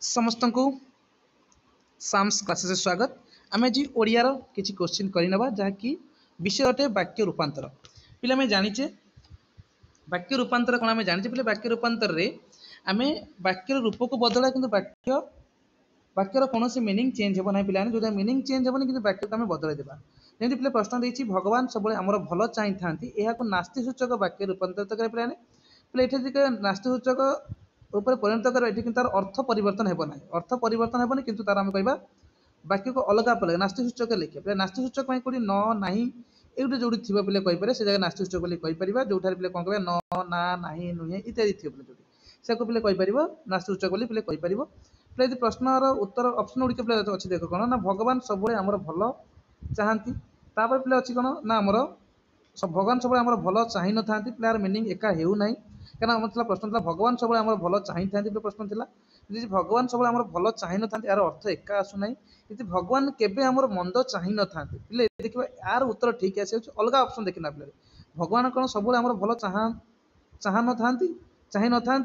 समस्त को Sam's classes स्वागत। आम आज ओडियार किसी क्वेश्चन करनवा जहाँकि विषय अटे वाक्य रूपांतर। पिला आम जाचे वाक्य रूपांतर कौन आम जाचे पे वाक्य रूपांतर रे आम वाक्यर रूप को बदला कि वाक्यर कौन मीनिंग चेंज हो ना पिला जो मीनिंग चेंज होनी कि वाक्य को आम बदल देवा। जमी पे प्रश्न देती भगवान सब आमर भल चाही था नास्ति सूचक वाक्य रूपांतरित करें पे ये नास्ति सूचक ऊपर परिणत कर तार अर्थ परिवर्तन हो ना अर्थ परिवर्तन होनी कि तार आम कह वाक्य को अलग पलग नास्ति सूचक लिखे पे नास्ति सूचक कौटी न ना ये जो थी पे कहीपर से जगह नास्ति सूचक बोली जो पे कौन कह न ना ना नुहे इत्यादि थी पे जो से पे कहीपर नास्ति सूचक बोली पे कहीपर पे यदि प्रश्नर उत्तर ऑप्शन गुड़िक पे अच्छी देख कौन ना भगवान सब आमर भल चाहती पे अच्छी कौन ना आमर भगवान सब आम भल चाह न था पे मीनिंग एका होना क्या मतलब प्रश्न था भगवान सब आम भल चाह था प्रश्न था जी भगवान सब आम भल चाह न था यार अर्थ एका आसूना यदि भगवान केवे आमर मंद चाह न था पे देखिए यार उत्तर ठीक आसे अलग ऑप्शन देखना पे भगवान कौन सब आम भल चाह न था चाह न था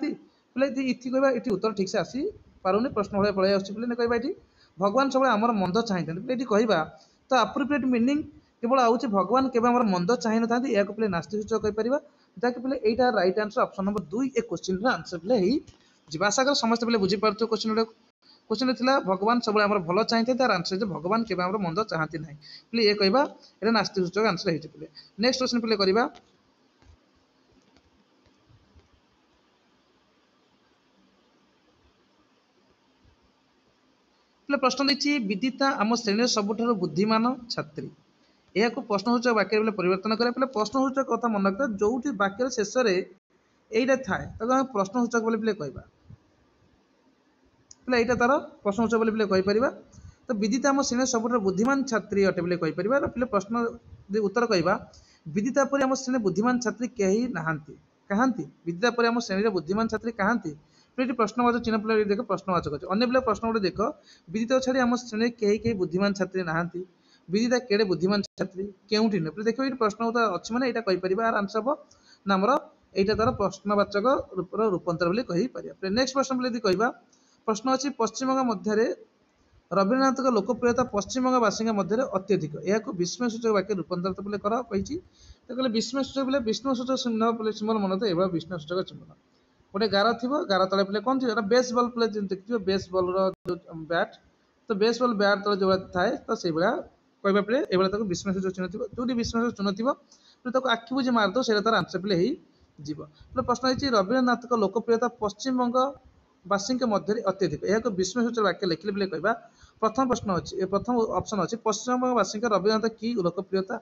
पे इति कह ये उत्तर ठीक से आसी पारुनी प्रश्न भाई पलि आसने कहवा ये भगवान सब आमर मंद चाह पे कहवा तो अप्रोप्रिएट मीनिंग केवल आउे भगवान केवल आम मंद चाह न था या पे नास्ति सूचक कहीपर जहाँकि पे यहाँ रईट आंसर ऑप्शन नंबर 2 ए क्वेश्चन आंसर पे आशा कर समस्त पे बुझीपार क्वेश्चन क्वेश्चन था भगवान सब आम भल चाहते तार आंसर भगवान के मंद चाहती ना पे ये कहवा ये नास्ति सूचक आंसर होते नेक्स्ट क्वेश्चन पे करवा प्रश्न देखिए विदिता आम श्रेणी सबुठ बुद्धिमान छात्री यह प्रश्नसूचक वाक्य परिवर्तन करें पे प्रश्नसूचक कथा मन रखता जो वाक्य शेष में यहीटा थाए तो प्रश्नसूचक बोली कहवा पे यहाँ तार प्रश्नसूचक बोली कहीपर तो विदिता आम श्रेणी सबुठ बुद्धिमान छात्री अटे बोली कहीपर पे प्रश्न उत्तर कहवा विदिता पर आम श्रेणी बुद्धिमान छात्री कहीं नहांती कहांती विदिता पर आम श्रेणी बुद्धिमान छात्री कहांती ये प्रश्नवाचक चिन्ह पे देख प्रश्नवाचक अच्छे अन्य पे प्रश्न गोटे देख विदिता छाड़ी आम श्रेणी कहीं बुद्धिमान छात्री नहांती विदिता केड़े बुद्धिमान छात्री केउठी नुहे देखो ये प्रश्न अच्छी मैंने यहाँ कहीपर यार आंसर हम ना आमर यहाँ तार प्रश्नवाचक रूपांतर बोली कहीपर नेक्स्ट प्रश्न पे कहवा प्रश्न अच्छी पश्चिमबंग मध्य रवीन्द्रनाथ लोकप्रियता पश्चिमबंगवासी मध्य अत्यधिक यह विस्मय सूचक वाक्य रूपांतरित बोले कर कहले विस्मय सूचक बोले विस्मय सूचक चिन्ह बोले सिंबल मन तो ये विस्मय सूचक चिन्ह गोटे गार थी गार तले पे कौन थी बेस बल पे देखिए बेस बल बैट तो बेस बल बैट तले जो थाए तो से कहवा पे ये विस्मय सूचक चिन्ह थी जो विस्मय सूचक चिन्ह थी आखि बुझी मारद से तार आंसर पे जीव प्रश्न है रवीन्द्रनाथ लोकप्रियता पश्चिमबंगवासी मध्य अत्यधिक यह विस्मय सूचक वाक्य लिखले बोले कहवा प्रथम प्रश्न अच्छी प्रथम ऑप्शन अच्छी पश्चिमबंगवासी रवीन्द्रनाथ की लोकप्रियता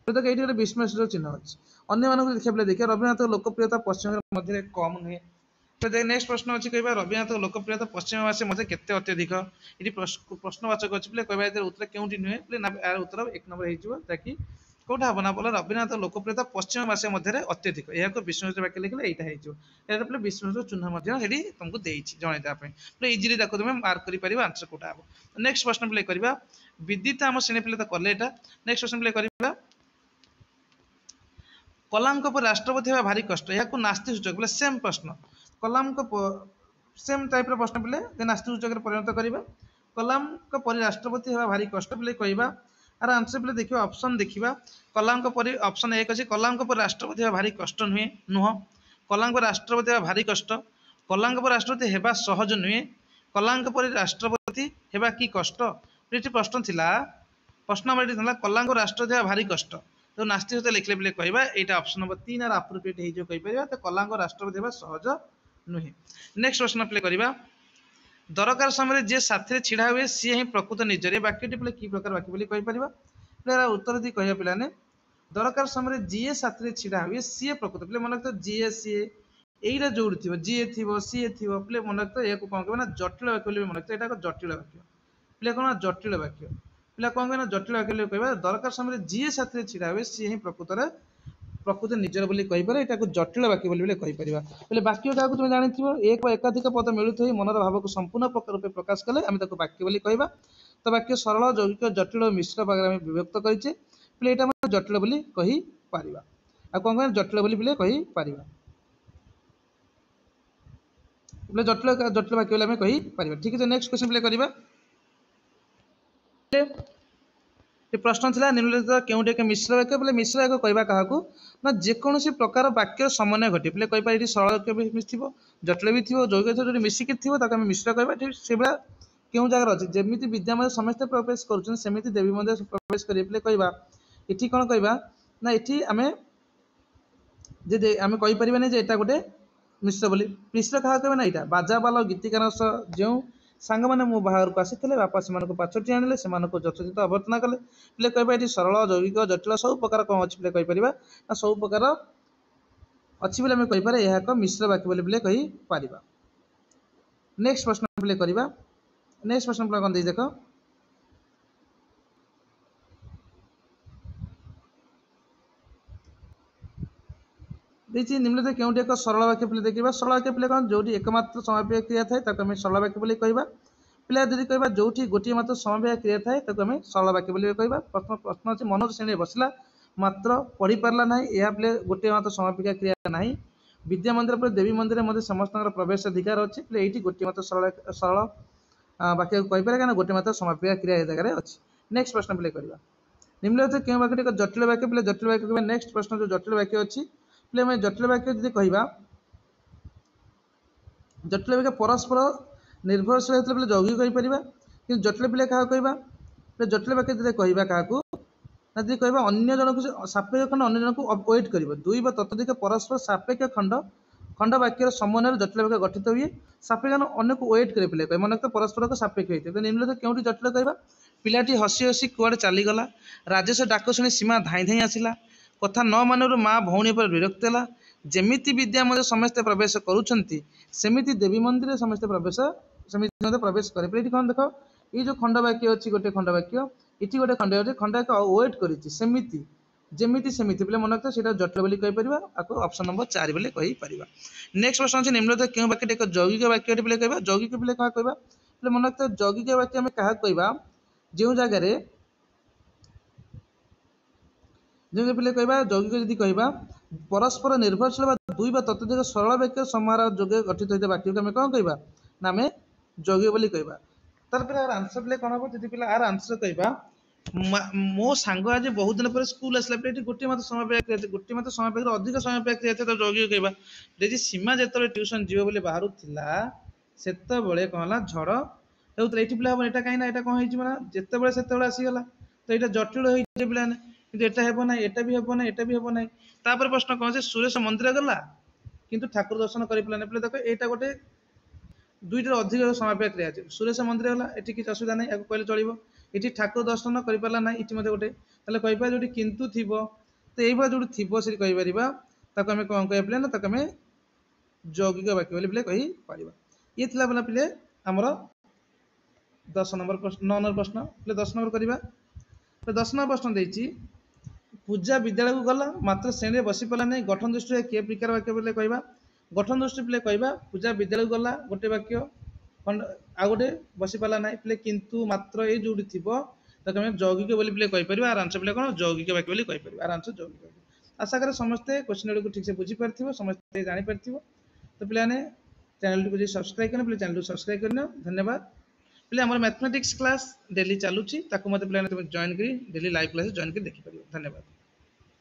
तो ये गोटे विस्मय सूचक चिन्ह अच्छी अन्य देखिए देखिए रवीन्द्रनाथ लोकप्रियता पश्चिमबंग मध्य कम नुहे तो नेक्स्ट प्रश्न अच्छी कहवा रवीन्द्रनाथ लोकप्रियता पश्चिमबंगवासी मध्य केते अत्यधिक ये प्रश्नवाचक अच्छी पे कहवा उत्तर क्योंटी नुहे यार उत्तर एक नंबर होगी कौटा हम ना बोला रवीन्द्रनाथ लोकप्रियता पश्चिमबंगवासी मध्य अत्यधिक यह विस्मय वाक्य लिखले यहाँ पे विस्मय चिन्ह तुमको जनईदेप इजिली तुम मार्क कर आंसर कौटा हम नेक्स्ट प्रश्न पे करवा विदिता आम श्रेणी पे तो कले नेक्स्ट प्रश्न पे करवा कलाम पर राष्ट्रपति होगा भारी कष्ट यह नास्ति सूचक बोले सेम प्रश्न कलाम सेम टाइप प्रश्न पे नास्ति सूचक परिणत करवा कलाम पर राष्ट्रपति होगा भारी कष्ट बोले कहवा आर आंसर पे देखिए ऑप्शन देखा कलाम पर ऑप्शन एक अच्छे कलाम पर राष्ट्रपति होगा भारी कष्ट नुह कलाम पर राष्ट्रपति होगा भारी कष्ट कलाम पर राष्ट्रपति होगा सहज नुहे कलाम पर राष्ट्रपति होगा कि कष्ट ये प्रश्न थिला प्रश्न नंबर कलाम राष्ट्रपति होगा भारी कष्ट तो नास्ति सूचक लिखले बोले कहवा यहाँ ऑप्शन नंबर 3 आर अप्रोप्रिएट हो तो कलाम राष्ट्रपति होगा सहज नुहे नेक्स्ट प्रश्न पे करवा दरकार समय जे साथी छिड़ा हुए सी ही प्रकृत निजर ये वाक्यटी पे कि प्रकार वाक्य बोली कहीपर उत्तर दी कह पे दरकार समय जी साथी छिड़ा हुए सी प्रकृत पे मन रखता जी सी यहीटा जो थी जी थी सी थी पे मन रखता यह कौन कहना जटिल वाक्य मन रखता है जटिल वाक्य पे कौन जटिल वाक्य पे कौन कहना जटिल वाक्य कहवा दरकार समय जी साथी छिड़ा हुए सी ही प्रकृत निजर बोली कहीपर यहाँ जटिल वाक्य बोली कहीपर बोले वाक्य क्या तुम जानी एक एकाधिक पद मिलुथ मनर भाव को संपूर्ण रूप प्रकाश कले आम वाक्य बोली कहवा तो वाक्य सरल यौगिक जटिल और मिश्र भाग में विभक्त करें पे यहाँ जटिल बोली कहीपर आ कौन कह जटिल बोली कहीपर बोले जटिल जटिल वाक्य बोले आम कहीपर। ठीक है, नेक्स्ट क्वेश्चन प्ले करवा। प्रश्न था निम्नलिखित केउट एक मिश्र वाक्य बोले मिश्र वाक्य कहवा क्या ना जेकोसी प्रकार वाक्य समन्वय घटे बोले कहीपर ये सरल वाक्य भी थी जटिल भी थी जौगिक जो मिसिकी थी मिश्र कहवा ठीक से क्यों जगह अच्छी जमी विद्या मध्य समस्ते प्रवेश करमी देवी मंदिर प्रवेश करेंगे कहवा ये कौन कहवा ना ये आम आम कहीपर नहीं जे गोटे मिश्र बोली मिश्र क्या कहना यहाँ बाजा बाल गीतिकार जो सांग मैंने मो बाहर को आसी बापा से पाछटी आनिले से यथोचित अभ्यर्थना कले पे कहवा ये सरल जौगिक जटिल सब प्रकार कौन अच्छी पे कहीपर ना सब प्रकार अच्छी बोले कहीपर यह एक मिश्र वाक्य बोली पे कहीपर। नेक्स्ट प्रश्न प्ले करवा। नेक्स्ट प्रश्न प्ले कौन देख निम्नलिखित केउटी एक सरल वाक्य प्ले देखा। सरल वाक्य प्ले कौन जो एकमात्र समाप्य क्रिया थाए आम सरल वाक्य बोली कहवा पिला जब कह जो गोटे मात्र समाप्य क्रिया थाए आम सरल वाक्य बोली कहवा। प्रश्न प्रश्न अच्छे मनोज श्रेणी बसला मात्र पढ़ी पारा ना यह पे गोटे मात्र समापिका क्रिया ना विद्या मंदिर पर देवी मंदिर मध्य समस्त प्रवेश अधिकार अच्छे पे ये गोटे मात्र सरल सरल वाक्य कहीपर क्या गोटे मात्र समापिका क्रिया जगह अच्छी। नेक्स्ट प्रश्न प्ले करवा। निम्नलिखित क्यों वाक्य एक जटिल वाक्य पे जटिल वाक्य कह। नेक्स्ट प्रश्न जो जटिल वाक्य अच्छी पे आम जटिल वाक्य जब कहवा जटिल वाक्य परस्पर निर्भरशील होता है जौगिक कहीपर कि जटिल पे क्या कहवा जटिल वाक्य जब कहवा क्या ना जी कहवा अन्य जन को सापेक्ष खंड अन्य जन को वेट कर दुई तत्धिक परस्पर सापेक्ष खंड खंड वाक्यर समन्वय जटिल वाक्य गठित हुए सापेक्ष अन्य को वेट कर पे कह मन परस्पर को सापेक्ष होते हैं। निम्नलिखित क्योंटी जटिल कहवा पिलाटी हसी हसी कुआड़े चलीगला राजेश डाक शुणी सीमा धाई धाई आसला कथा न मानू माँ भौणी पर विरक्त है जमीती विद्या मध्य समस्ते प्रवेश करुँच देवी मंदिर समस्ते प्रवेश सेमती प्रवेश करे ये कौन देख ये जो खंड वाक्य अच्छी गोटे खंड वाक्य ये गोटे खंड अच्छे खंड वाक्य वेट करमिति जमीती सेमती पे मन रखते हैं जटिल बोली कहीपर आपको ऑप्शन नंबर 4 बोले कहीपर। नेक्स्ट प्रश्न अच्छे निम्नलिखित क्यों वाक्य एक जौगिक वाक्य पे कहवा जौगिक पे क्या कहवा मन रखते हैं जौगिक वाक्य आम क्या कहवा जो जगार जो पे कहवा जौगिक जदि कहवा परस्पर निर्भरशील दुई तत्धिक सरल वाक्य समारोह जोगे गठित होता वाक्य को आम कौन कहवा ना आम जौगिक बोली कहवा। तार पे आर आंसर पे कौन हम जी पे आर आंसर कहवा मो सांग आज बहुत दिन पर स्कूल आसला पे गोटे मात्र समय क्रिया गोटे मात्र समय अधिक समय क्रिया तो जौगिक कहवा जी सीमा जो ट्यूशन जीव बोली बाहर से कौन है झड़ होता ये पे हम यहाँ कहीं यहाँ कौन होना जिते से आसीगला तो यहाँ जटिल हो पाने कि यहाँ ना यहाँ भी हम ना यहाँ भी हम ना तापर प्रश्न कौन से सुरेश मंदिर गला किंतु ठाकुर दर्शन कर पाने पे देख यहाँ गोटे दुईटार अधिक समाप्य क्रिया अच्छे सुरेश मंदिर गला ये किसी असुविधा नहीं आपको कहले चलो ये ठाकुर दर्शन कर पारा ना ये गोटे कहीपर जो किंतु थी तो ये जो थी से कहीपर आम कौन कह पे ना आम जौगिक वाक्य बोली पे कहीपर। ये थी पे आमर 10 नंबर प्रश्न 9 नंबर प्रश्न पे 10 नंबर करवा। 10 नंबर प्रश्न देती पूजा विद्यालय को गला मात्र श्रेणी बसी पाला नहीं गठन दृष्टि किए प्रकार वाक्य बोले कहवा गठन दृष्टि पे कहवा पूजा विद्यालय को गला गोटे वाक्य आ गोटे बसी पाला ना पे किंतु मात्र ये जो थी आम जौगिक बोली पे कहीपर आर आंसर पे कौन जौगिक वाक्य बोली कहीपर आर आंसर जौगिक वाक्य। आशा करें समस्ते क्वेश्चन को ठीक से बुझीपार समस्ते जापर तो पे चैनल को सब्सक्राइब करना पे चैनल को सब्सक्राइब करना धन्यवाद। पे आम मैथमेटिक्स क्लास डेली चलुची मत पे जॉइन कर डेली लाइव क्लास जॉइन कर देखिए। धन्यवाद।